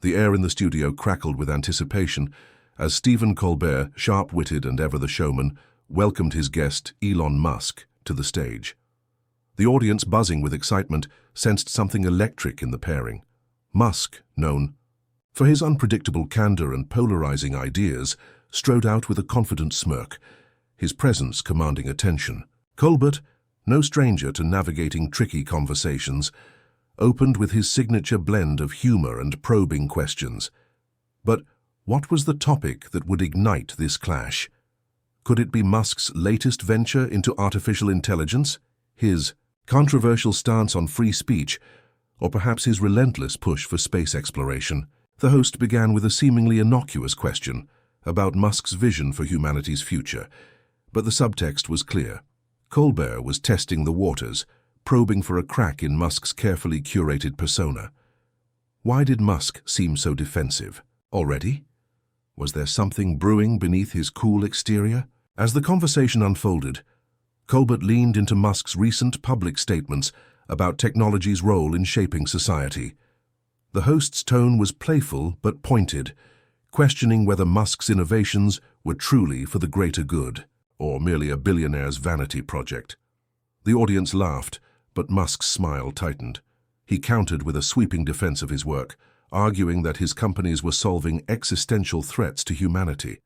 The air in the studio crackled with anticipation as Stephen Colbert, sharp-witted and ever the showman, welcomed his guest, Elon Musk, to the stage. The audience, buzzing with excitement, sensed something electric in the pairing. Musk, known for his unpredictable candor and polarizing ideas, strode out with a confident smirk, his presence commanding attention. Colbert, no stranger to navigating tricky conversations, opened with his signature blend of humor and probing questions. But what was the topic that would ignite this clash? Could it be Musk's latest venture into artificial intelligence, his controversial stance on free speech, or perhaps his relentless push for space exploration? The host began with a seemingly innocuous question about Musk's vision for humanity's future, but the subtext was clear. Colbert was testing the waters, probing for a crack in Musk's carefully curated persona. Why did Musk seem so defensive? Already? Was there something brewing beneath his cool exterior? As the conversation unfolded, Colbert leaned into Musk's recent public statements about technology's role in shaping society. The host's tone was playful but pointed, questioning whether Musk's innovations were truly for the greater good, or merely a billionaire's vanity project. The audience laughed, but Musk's smile tightened. He countered with a sweeping defense of his work, arguing that his companies were solving existential threats to humanity.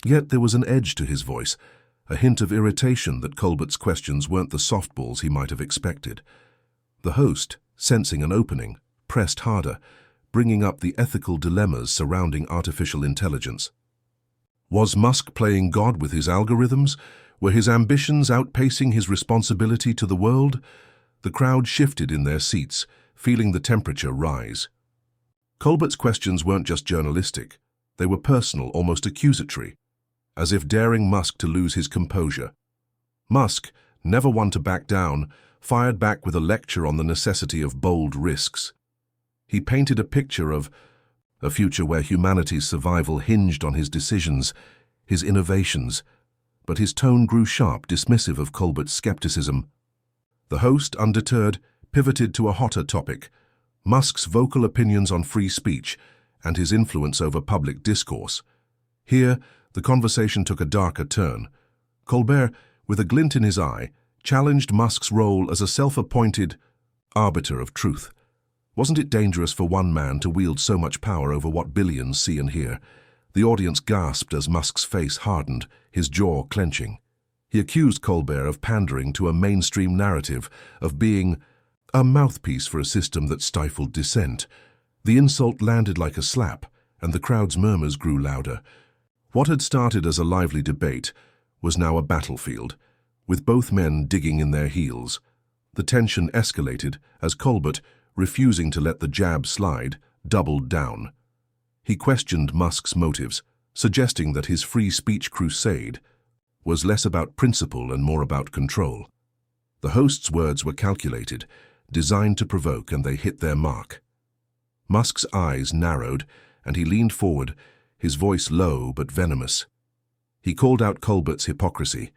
Yet there was an edge to his voice, a hint of irritation that Colbert's questions weren't the softballs he might have expected. The host, sensing an opening, pressed harder, bringing up the ethical dilemmas surrounding artificial intelligence. Was Musk playing God with his algorithms? Were his ambitions outpacing his responsibility to the world? The crowd shifted in their seats, feeling the temperature rise. Colbert's questions weren't just journalistic. They were personal, almost accusatory, as if daring Musk to lose his composure. Musk, never one to back down, fired back with a lecture on the necessity of bold risks. He painted a picture of a future where humanity's survival hinged on his decisions, his innovations, but his tone grew sharp, dismissive of Colbert's skepticism. The host, undeterred, pivoted to a hotter topic: Musk's vocal opinions on free speech and his influence over public discourse. Here, the conversation took a darker turn. Colbert, with a glint in his eye, challenged Musk's role as a self-appointed arbiter of truth. Wasn't it dangerous for one man to wield so much power over what billions see and hear? The audience gasped as Musk's face hardened, his jaw clenching. He accused Colbert of pandering to a mainstream narrative, of being a mouthpiece for a system that stifled dissent. The insult landed like a slap, and the crowd's murmurs grew louder. What had started as a lively debate was now a battlefield, with both men digging in their heels. The tension escalated as Colbert, refusing to let the jab slide, doubled down. He questioned Musk's motives, suggesting that his free speech crusade was less about principle and more about control. The host's words were calculated, designed to provoke, and they hit their mark. Musk's eyes narrowed, and he leaned forward, his voice low but venomous. He called out Colbert's hypocrisy,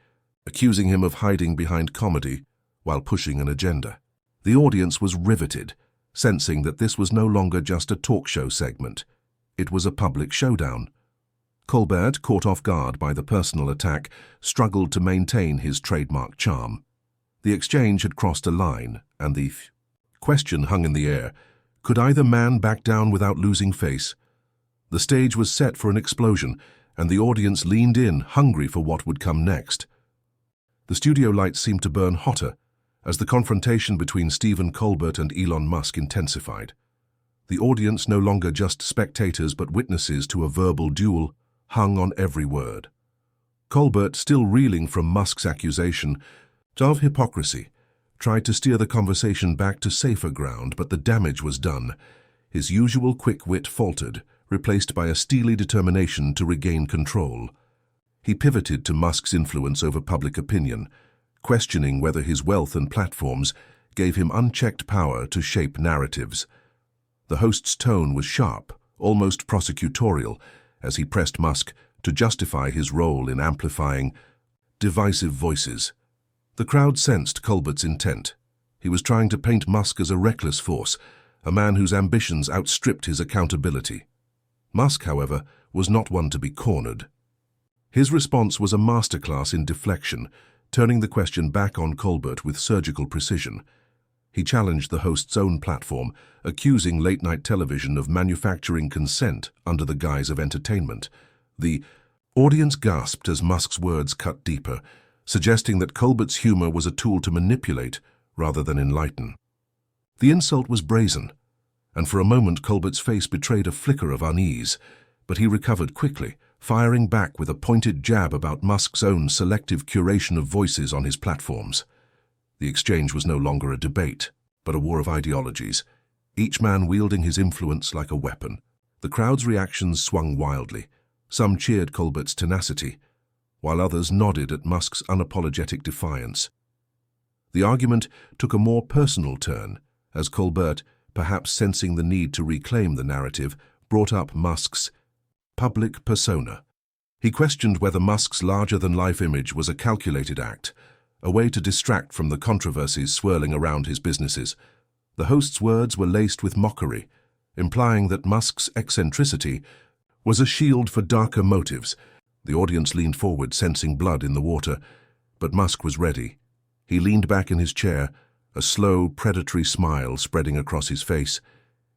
accusing him of hiding behind comedy while pushing an agenda. The audience was riveted, sensing that this was no longer just a talk show segment. It was a public showdown. Colbert, caught off guard by the personal attack, struggled to maintain his trademark charm. The exchange had crossed a line, and the question hung in the air. Could either man back down without losing face? The stage was set for an explosion, and the audience leaned in, hungry for what would come next. The studio lights seemed to burn hotter as the confrontation between Stephen Colbert and Elon Musk intensified. The audience, no longer just spectators but witnesses to a verbal duel, hung on every word. Colbert, still reeling from Musk's accusation of hypocrisy, tried to steer the conversation back to safer ground, but the damage was done. His usual quick wit faltered, replaced by a steely determination to regain control. He pivoted to Musk's influence over public opinion, questioning whether his wealth and platforms gave him unchecked power to shape narratives. The host's tone was sharp, almost prosecutorial, as he pressed Musk to justify his role in amplifying divisive voices. The crowd sensed Colbert's intent. He was trying to paint Musk as a reckless force, a man whose ambitions outstripped his accountability. Musk, however, was not one to be cornered. His response was a masterclass in deflection, turning the question back on Colbert with surgical precision. He challenged the host's own platform, accusing late-night television of manufacturing consent under the guise of entertainment. The audience gasped as Musk's words cut deeper, suggesting that Colbert's humor was a tool to manipulate rather than enlighten. The insult was brazen, and for a moment Colbert's face betrayed a flicker of unease, but he recovered quickly, firing back with a pointed jab about Musk's own selective curation of voices on his platforms. The exchange was no longer a debate, but a war of ideologies, each man wielding his influence like a weapon. The crowd's reactions swung wildly. Some cheered Colbert's tenacity, while others nodded at Musk's unapologetic defiance. The argument took a more personal turn, as Colbert, perhaps sensing the need to reclaim the narrative, brought up Musk's public persona. He questioned whether Musk's larger-than-life image was a calculated act, a way to distract from the controversies swirling around his businesses. The host's words were laced with mockery, implying that Musk's eccentricity was a shield for darker motives. The audience leaned forward, sensing blood in the water, but Musk was ready. He leaned back in his chair, a slow, predatory smile spreading across his face.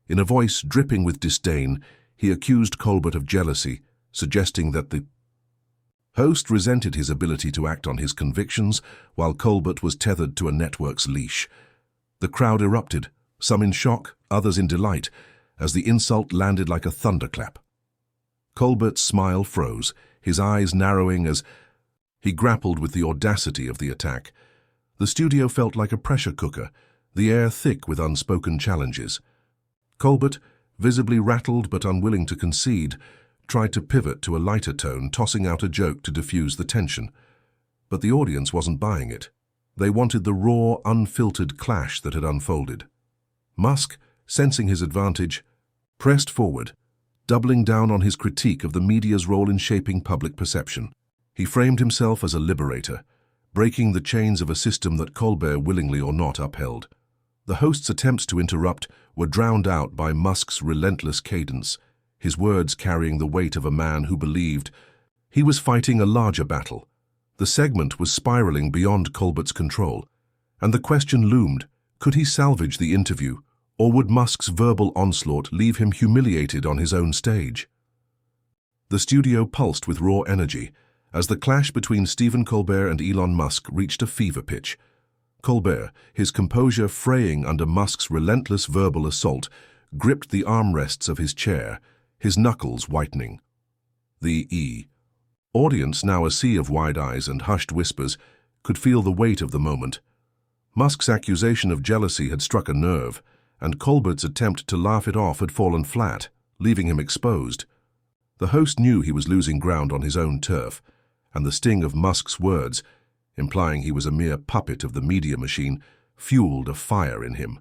In a voice dripping with disdain, he accused Colbert of jealousy, suggesting that the host resented his ability to act on his convictions while Colbert was tethered to a network's leash. The crowd erupted, some in shock, others in delight, as the insult landed like a thunderclap. Colbert's smile froze, his eyes narrowing as he grappled with the audacity of the attack. The studio felt like a pressure cooker, the air thick with unspoken challenges. Colbert, visibly rattled but unwilling to concede, tried to pivot to a lighter tone, tossing out a joke to diffuse the tension. But the audience wasn't buying it. They wanted the raw, unfiltered clash that had unfolded. Musk, sensing his advantage, pressed forward, doubling down on his critique of the media's role in shaping public perception. He framed himself as a liberator, breaking the chains of a system that Colbert willingly or not upheld. The host's attempts to interrupt were drowned out by Musk's relentless cadence, his words carrying the weight of a man who believed he was fighting a larger battle. The segment was spiraling beyond Colbert's control, and the question loomed, could he salvage the interview, or would Musk's verbal onslaught leave him humiliated on his own stage? The studio pulsed with raw energy as the clash between Stephen Colbert and Elon Musk reached a fever pitch. Colbert, his composure fraying under Musk's relentless verbal assault, gripped the armrests of his chair, his knuckles whitening. The audience, now a sea of wide eyes and hushed whispers, could feel the weight of the moment. Musk's accusation of jealousy had struck a nerve, and Colbert's attempt to laugh it off had fallen flat, leaving him exposed. The host knew he was losing ground on his own turf, and the sting of Musk's words, implying he was a mere puppet of the media machine, fueled a fire in him.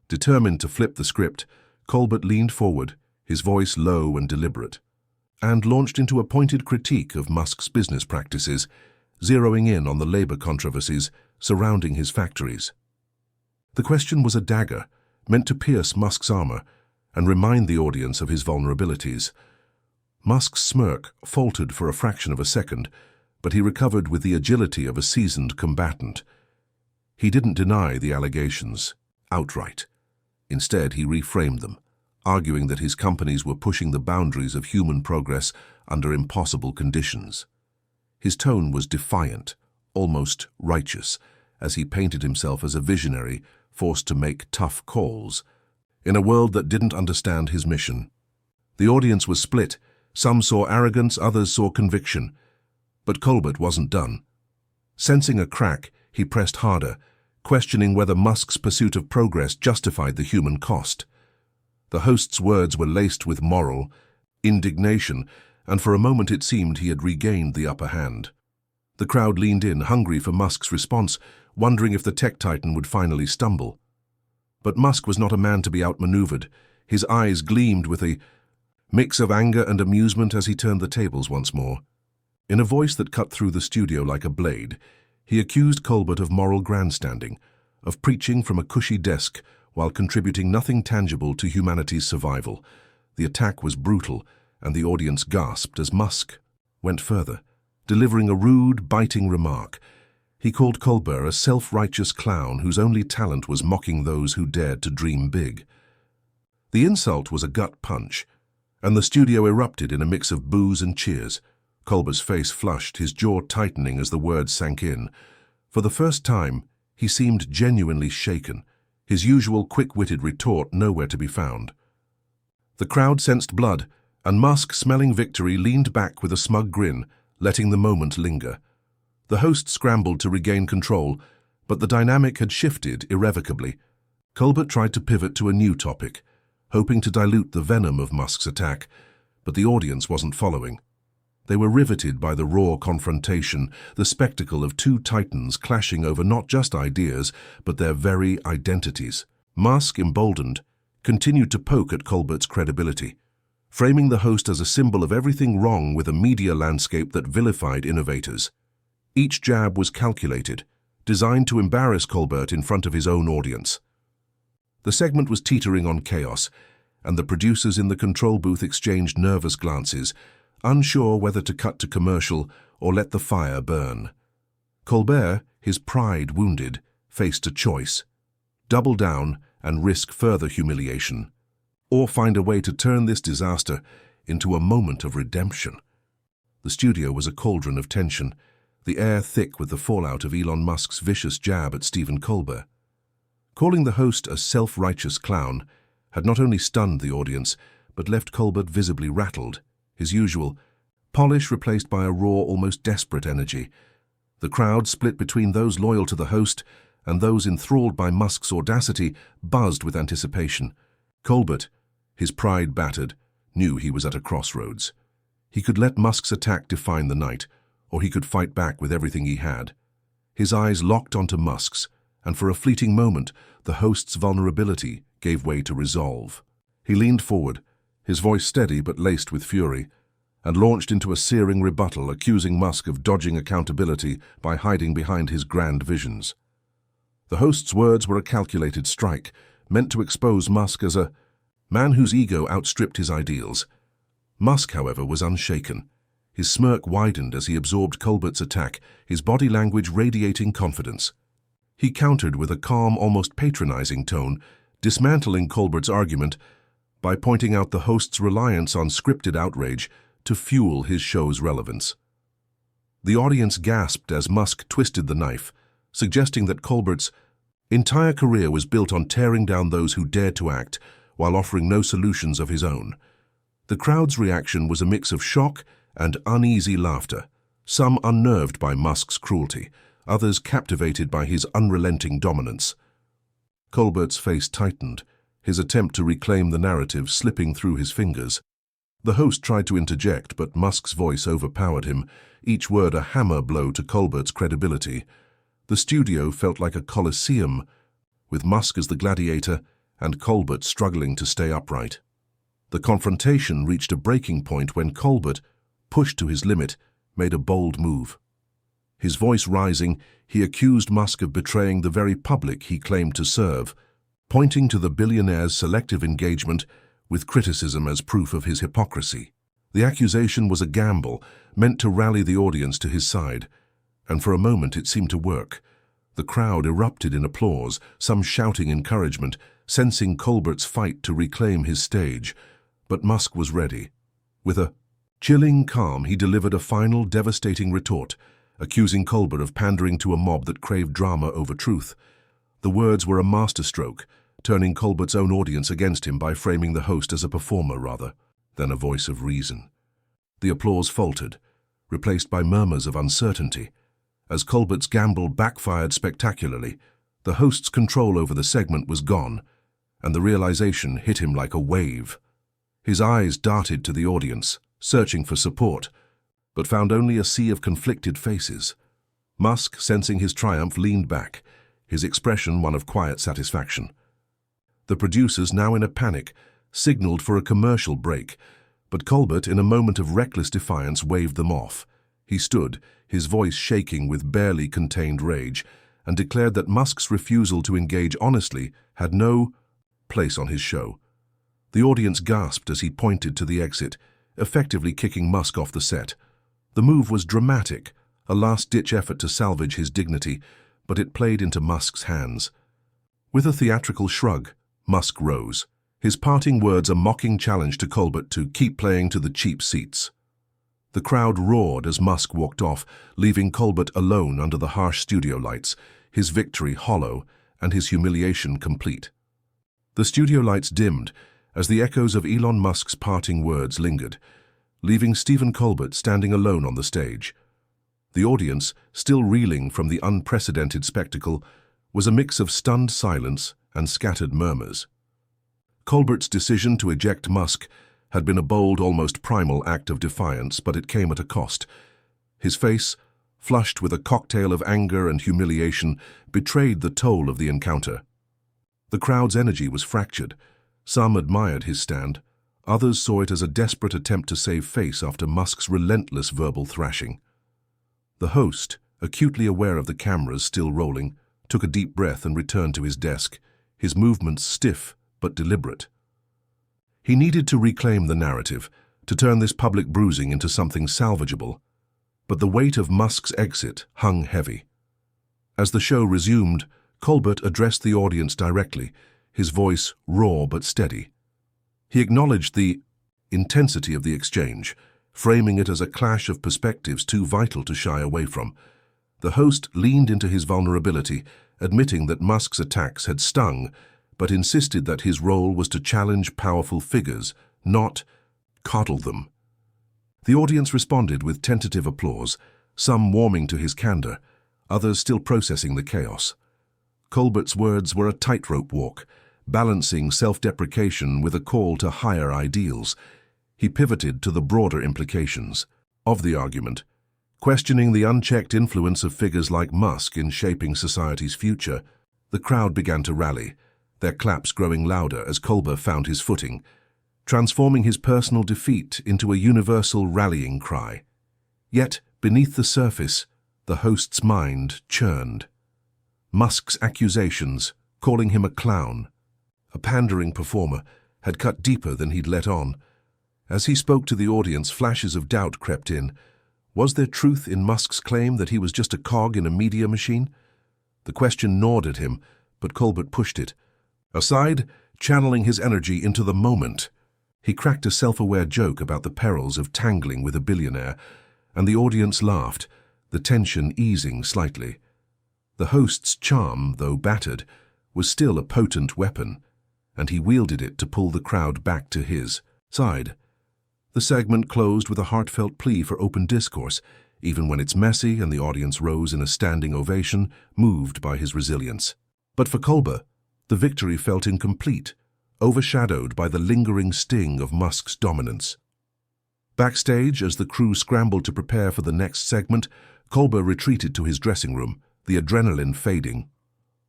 Determined to flip the script, Colbert leaned forward, his voice low and deliberate, and launched into a pointed critique of Musk's business practices, zeroing in on the labor controversies surrounding his factories. The question was a dagger, meant to pierce Musk's armor and remind the audience of his vulnerabilities. Musk's smirk faltered for a fraction of a second, but he recovered with the agility of a seasoned combatant. He didn't deny the allegations outright. Instead, he reframed them, arguing that his companies were pushing the boundaries of human progress under impossible conditions. His tone was defiant, almost righteous, as he painted himself as a visionary forced to make tough calls in a world that didn't understand his mission. The audience was split. Some saw arrogance, others saw conviction. But Colbert wasn't done. Sensing a crack, he pressed harder, questioning whether Musk's pursuit of progress justified the human cost. The host's words were laced with moral indignation, and for a moment it seemed he had regained the upper hand. The crowd leaned in, hungry for Musk's response, wondering if the tech titan would finally stumble. But Musk was not a man to be outmaneuvered. His eyes gleamed with a mix of anger and amusement as he turned the tables once more. In a voice that cut through the studio like a blade, he accused Colbert of moral grandstanding, of preaching from a cushy desk while contributing nothing tangible to humanity's survival. The attack was brutal, and the audience gasped as Musk went further, delivering a rude, biting remark. He called Colbert a self-righteous clown whose only talent was mocking those who dared to dream big. The insult was a gut punch, and the studio erupted in a mix of boos and cheers. Colbert's face flushed, his jaw tightening as the words sank in. For the first time, he seemed genuinely shaken, his usual quick-witted retort nowhere to be found. The crowd sensed blood, and Musk, smelling victory, leaned back with a smug grin, letting the moment linger. The host scrambled to regain control, but the dynamic had shifted irrevocably. Colbert tried to pivot to a new topic, hoping to dilute the venom of Musk's attack, but the audience wasn't following. They were riveted by the raw confrontation, the spectacle of two titans clashing over not just ideas, but their very identities. Musk, emboldened, continued to poke at Colbert's credibility, framing the host as a symbol of everything wrong with a media landscape that vilified innovators. Each jab was calculated, designed to embarrass Colbert in front of his own audience. The segment was teetering on chaos, and the producers in the control booth exchanged nervous glances, unsure whether to cut to commercial or let the fire burn. Colbert, his pride wounded, faced a choice: double down and risk further humiliation, or find a way to turn this disaster into a moment of redemption. The studio was a cauldron of tension, the air thick with the fallout of Elon Musk's vicious jab at Stephen Colbert. Calling the host a self-righteous clown had not only stunned the audience, but left Colbert visibly rattled, his usual polish replaced by a raw, almost desperate energy. The crowd, split between those loyal to the host and those enthralled by Musk's audacity, buzzed with anticipation. Colbert, his pride battered, knew he was at a crossroads. He could let Musk's attack define the night, or he could fight back with everything he had. His eyes locked onto Musk's, and for a fleeting moment, the host's vulnerability gave way to resolve. He leaned forward, his voice steady but laced with fury, and launched into a searing rebuttal, accusing Musk of dodging accountability by hiding behind his grand visions. The host's words were a calculated strike, meant to expose Musk as a man whose ego outstripped his ideals. Musk, however, was unshaken. His smirk widened as he absorbed Colbert's attack, his body language radiating confidence. He countered with a calm, almost patronizing tone, dismantling Colbert's argument by pointing out the host's reliance on scripted outrage to fuel his show's relevance. The audience gasped as Musk twisted the knife, suggesting that Colbert's entire career was built on tearing down those who dared to act while offering no solutions of his own. The crowd's reaction was a mix of shock and uneasy laughter, some unnerved by Musk's cruelty, others captivated by his unrelenting dominance. Colbert's face tightened, his attempt to reclaim the narrative slipping through his fingers. The host tried to interject, but Musk's voice overpowered him, each word a hammer blow to Colbert's credibility. The studio felt like a coliseum, with Musk as the gladiator and Colbert struggling to stay upright. The confrontation reached a breaking point when Colbert, pushed to his limit, made a bold move. His voice rising, he accused Musk of betraying the very public he claimed to serve, pointing to the billionaire's selective engagement with criticism as proof of his hypocrisy. The accusation was a gamble, meant to rally the audience to his side, and for a moment it seemed to work. The crowd erupted in applause, some shouting encouragement, sensing Colbert's fight to reclaim his stage. But Musk was ready. With a chilling calm, he delivered a final, devastating retort, accusing Colbert of pandering to a mob that craved drama over truth. The words were a masterstroke, turning Colbert's own audience against him by framing the host as a performer rather than a voice of reason. The applause faltered, replaced by murmurs of uncertainty. As Colbert's gamble backfired spectacularly, the host's control over the segment was gone, and the realization hit him like a wave. His eyes darted to the audience, searching for support, but found only a sea of conflicted faces. Musk, sensing his triumph, leaned back, his expression one of quiet satisfaction. The producers, now in a panic, signaled for a commercial break, but Colbert, in a moment of reckless defiance, waved them off. He stood, his voice shaking with barely contained rage, and declared that Musk's refusal to engage honestly had no place on his show. The audience gasped as he pointed to the exit, effectively kicking Musk off the set. The move was dramatic, a last-ditch effort to salvage his dignity, but it played into Musk's hands. With a theatrical shrug, Musk rose, his parting words a mocking challenge to Colbert to keep playing to the cheap seats. The crowd roared as Musk walked off, leaving Colbert alone under the harsh studio lights, his victory hollow and his humiliation complete. The studio lights dimmed as the echoes of Elon Musk's parting words lingered, leaving Stephen Colbert standing alone on the stage. The audience, still reeling from the unprecedented spectacle, was a mix of stunned silence and scattered murmurs. Colbert's decision to eject Musk had been a bold, almost primal act of defiance, but it came at a cost. His face, flushed with a cocktail of anger and humiliation, betrayed the toll of the encounter. The crowd's energy was fractured. Some admired his stand. Others saw it as a desperate attempt to save face after Musk's relentless verbal thrashing. The host, acutely aware of the cameras still rolling, took a deep breath and returned to his desk, his movements stiff but deliberate. He needed to reclaim the narrative, to turn this public bruising into something salvageable, but the weight of Musk's exit hung heavy. As the show resumed, Colbert addressed the audience directly, his voice raw but steady. He acknowledged the intensity of the exchange, framing it as a clash of perspectives too vital to shy away from. The host leaned into his vulnerability, admitting that Musk's attacks had stung, but insisted that his role was to challenge powerful figures, not coddle them. The audience responded with tentative applause, some warming to his candor, others still processing the chaos. Colbert's words were a tightrope walk, balancing self-deprecation with a call to higher ideals. He pivoted to the broader implications of the argument, questioning the unchecked influence of figures like Musk in shaping society's future. The crowd began to rally, their claps growing louder as Colbert found his footing, transforming his personal defeat into a universal rallying cry. Yet, beneath the surface, the host's mind churned. Musk's accusations, calling him a clown, a pandering performer, had cut deeper than he'd let on. As he spoke to the audience, flashes of doubt crept in. Was there truth in Musk's claim that he was just a cog in a media machine? The question gnawed at him, but Colbert pushed it aside, channeling his energy into the moment. He cracked a self-aware joke about the perils of tangling with a billionaire, and the audience laughed, the tension easing slightly. The host's charm, though battered, was still a potent weapon, and he wielded it to pull the crowd back to his side. The segment closed with a heartfelt plea for open discourse, even when it's messy and the audience rose in a standing ovation, moved by his resilience. But for Colbert, the victory felt incomplete, overshadowed by the lingering sting of Musk's dominance. Backstage, as the crew scrambled to prepare for the next segment, Colbert retreated to his dressing room, the adrenaline fading.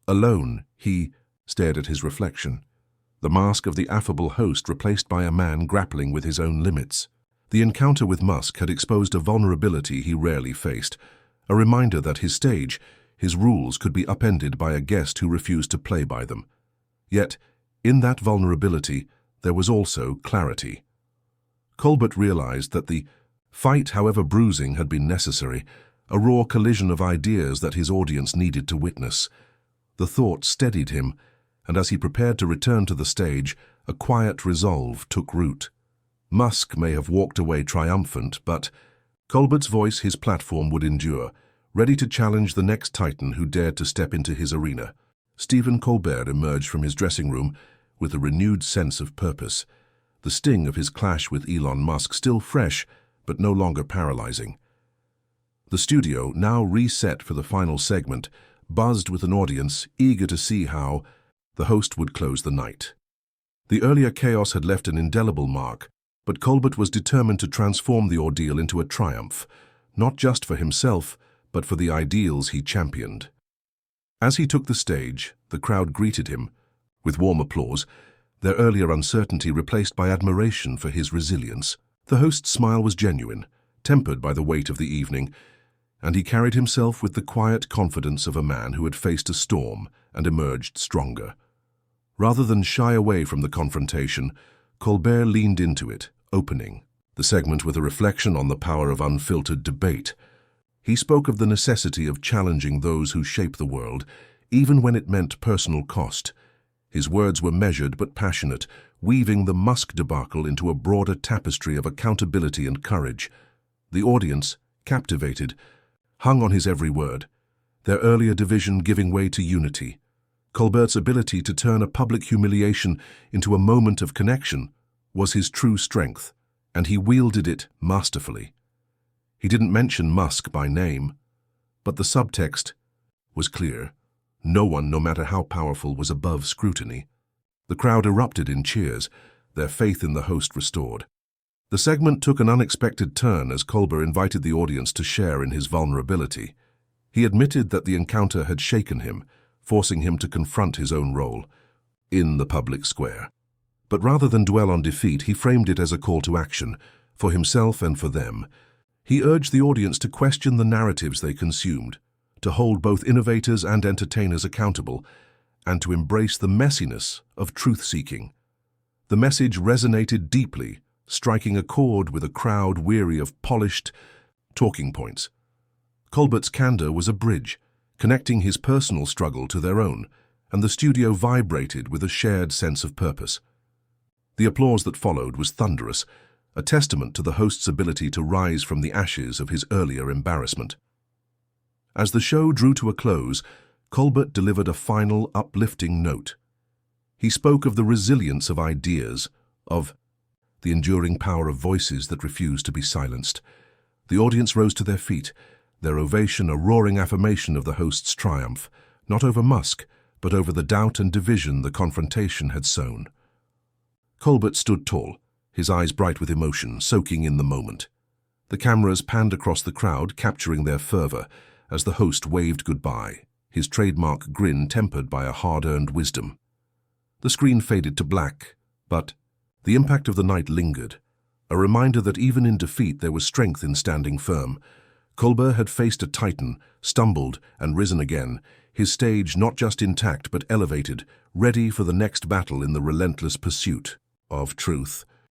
Alone, he stared at his reflection, the mask of the affable host replaced by a man grappling with his own limits. The encounter with Musk had exposed a vulnerability he rarely faced, a reminder that his stage, his rules, could be upended by a guest who refused to play by them. Yet, in that vulnerability, there was also clarity. Colbert realized that the fight, however bruising, had been necessary, a raw collision of ideas that his audience needed to witness. The thought steadied him, and as he prepared to return to the stage, a quiet resolve took root. Musk may have walked away triumphant, but Colbert's voice, his platform, would endure, ready to challenge the next titan who dared to step into his arena. Stephen Colbert emerged from his dressing room with a renewed sense of purpose, the sting of his clash with Elon Musk still fresh but no longer paralyzing. The studio, now reset for the final segment, buzzed with an audience eager to see how the host would close the night. The earlier chaos had left an indelible mark, but Colbert was determined to transform the ordeal into a triumph, not just for himself, but for the ideals he championed. As he took the stage, the crowd greeted him with warm applause, their earlier uncertainty replaced by admiration for his resilience. The host's smile was genuine, tempered by the weight of the evening, and he carried himself with the quiet confidence of a man who had faced a storm and emerged stronger. Rather than shy away from the confrontation, Colbert leaned into it, opening the segment with a reflection on the power of unfiltered debate. He spoke of the necessity of challenging those who shape the world, even when it meant personal cost. His words were measured but passionate, weaving the Musk debacle into a broader tapestry of accountability and courage. The audience, captivated, hung on his every word, their earlier division giving way to unity. Colbert's ability to turn a public humiliation into a moment of connection was his true strength, and he wielded it masterfully. He didn't mention Musk by name, but the subtext was clear. No one, no matter how powerful, was above scrutiny. The crowd erupted in cheers, their faith in the host restored. The segment took an unexpected turn as Colbert invited the audience to share in his vulnerability. He admitted that the encounter had shaken him, forcing him to confront his own role in the public square. But rather than dwell on defeat, he framed it as a call to action, for himself and for them. He urged the audience to question the narratives they consumed, to hold both innovators and entertainers accountable, and to embrace the messiness of truth-seeking. The message resonated deeply, striking a chord with a crowd weary of polished talking points. Colbert's candor was a bridge, connecting his personal struggle to their own, and the studio vibrated with a shared sense of purpose. The applause that followed was thunderous, a testament to the host's ability to rise from the ashes of his earlier embarrassment. As the show drew to a close, Colbert delivered a final, uplifting note. He spoke of the resilience of ideas, of the enduring power of voices that refuse to be silenced. The audience rose to their feet, their ovation a roaring affirmation of the host's triumph, not over Musk, but over the doubt and division the confrontation had sown. Colbert stood tall, his eyes bright with emotion, soaking in the moment. The cameras panned across the crowd, capturing their fervor, as the host waved goodbye, his trademark grin tempered by a hard-earned wisdom. The screen faded to black, but the impact of the night lingered, a reminder that even in defeat there was strength in standing firm. Colbert had faced a titan, stumbled, and risen again, his stage not just intact but elevated, ready for the next battle in the relentless pursuit of truth.